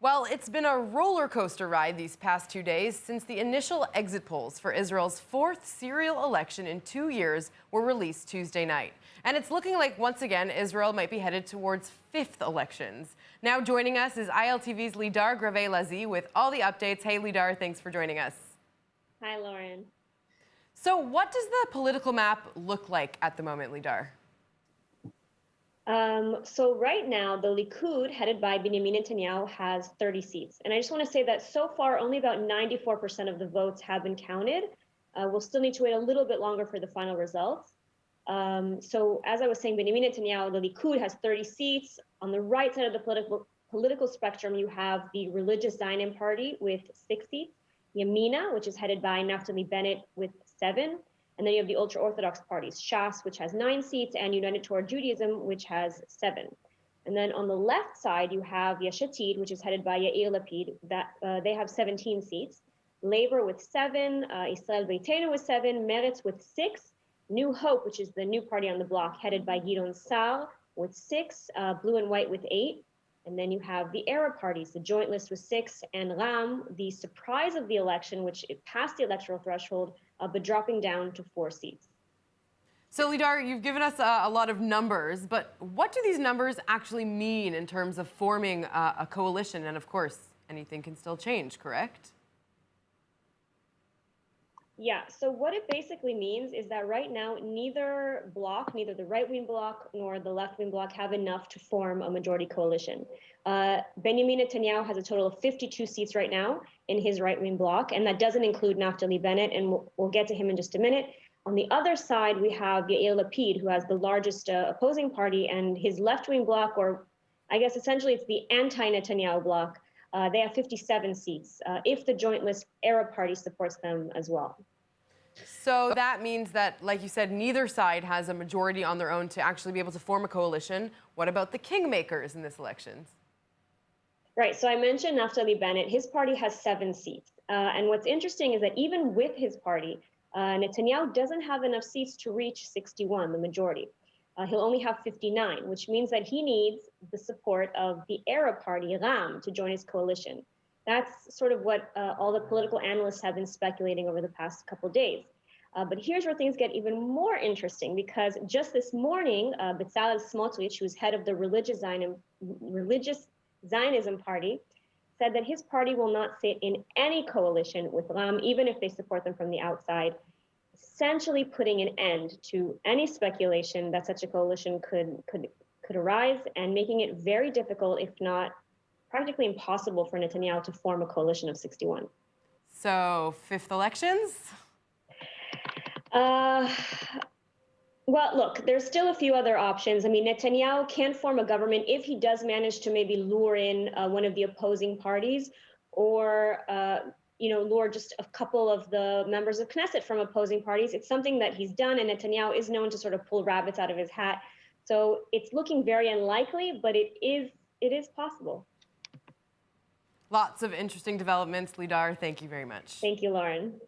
Well, it's been a roller coaster ride these past 2 days since the initial exit polls for Israel's fourth serial election in 2 years were released Tuesday night. And it's looking like, once again, Israel might be headed towards fifth elections. Now joining us is ILTV's Lidar Grave Lazi with all the updates. Hey, Lidar, thanks for joining us. Hi, Lauren. So what does the political map look like at the moment, Lidar? So right now, the Likud, headed by Benjamin Netanyahu, has 30 seats. And I just want to say that so far, only about 94% of the votes have been counted. We'll still need to wait a little bit longer for the final results. So as I was saying, Benjamin Netanyahu, the Likud, has 30 seats. On the right side of the political spectrum, you have the religious Zionism Party with 6 seats, Yamina, which is headed by Naftali Bennett, with 7. And then you have the ultra-Orthodox parties, Shas, which has 9 seats, and United Torah Judaism, which has 7. And then on the left side, you have Yesh Atid, which is headed by Yair Lapid. They have 17 seats. Labor with 7, Israel Beitenu with 7, Meretz with 6, New Hope, which is the new party on the block, headed by Gideon Sa'ar, with 6, Blue and White with 8. And then you have the Arab parties, the Joint List with 6, and Ram, the surprise of the election, which it passed the electoral threshold, but dropping down to 4 seats. So, Lidar, you've given us a lot of numbers, but what do these numbers actually mean in terms of forming a coalition? And of course, anything can still change, correct? Yeah, so what it basically means is that right now, neither bloc, neither the right-wing bloc nor the left-wing bloc have enough to form a majority coalition. Benjamin Netanyahu has a total of 52 seats right now in his right-wing bloc, and that doesn't include Naftali Bennett, and we'll get to him in just a minute. On the other side, we have Yair Lapid, who has the largest opposing party, and his left-wing bloc, or I guess essentially it's the anti-Netanyahu bloc. They have 57 seats, if the Joint List Arab Party supports them as well. So that means that, like you said, neither side has a majority on their own to actually be able to form a coalition. What about the kingmakers in this election? Right, so I mentioned Naftali Bennett. His party has 7 seats. And what's interesting is that even with his party, Netanyahu doesn't have enough seats to reach 61, the majority. He'll only have 59, which means that he needs the support of the Arab party, Ram, to join his coalition. That's sort of what all the political analysts have been speculating over the past couple of days. But here's where things get even more interesting, because just this morning, Bezalel Smotrich, who's head of the religious Zionism party, said that his party will not sit in any coalition with Ram, even if they support them from the outside, essentially putting an end to any speculation that such a coalition could arise, and making it very difficult, if not practically impossible, for Netanyahu to form a coalition of 61. So, fifth elections? Well, look, there's still a few other options. I mean, Netanyahu can form a government if he does manage to maybe lure in one of the opposing parties, or lure just a couple of the members of Knesset from opposing parties. It's something that he's done, and Netanyahu is known to sort of pull rabbits out of his hat. So it's looking very unlikely, but it is possible. Lots of interesting developments. Lidar, thank you very much. Thank you, Lauren.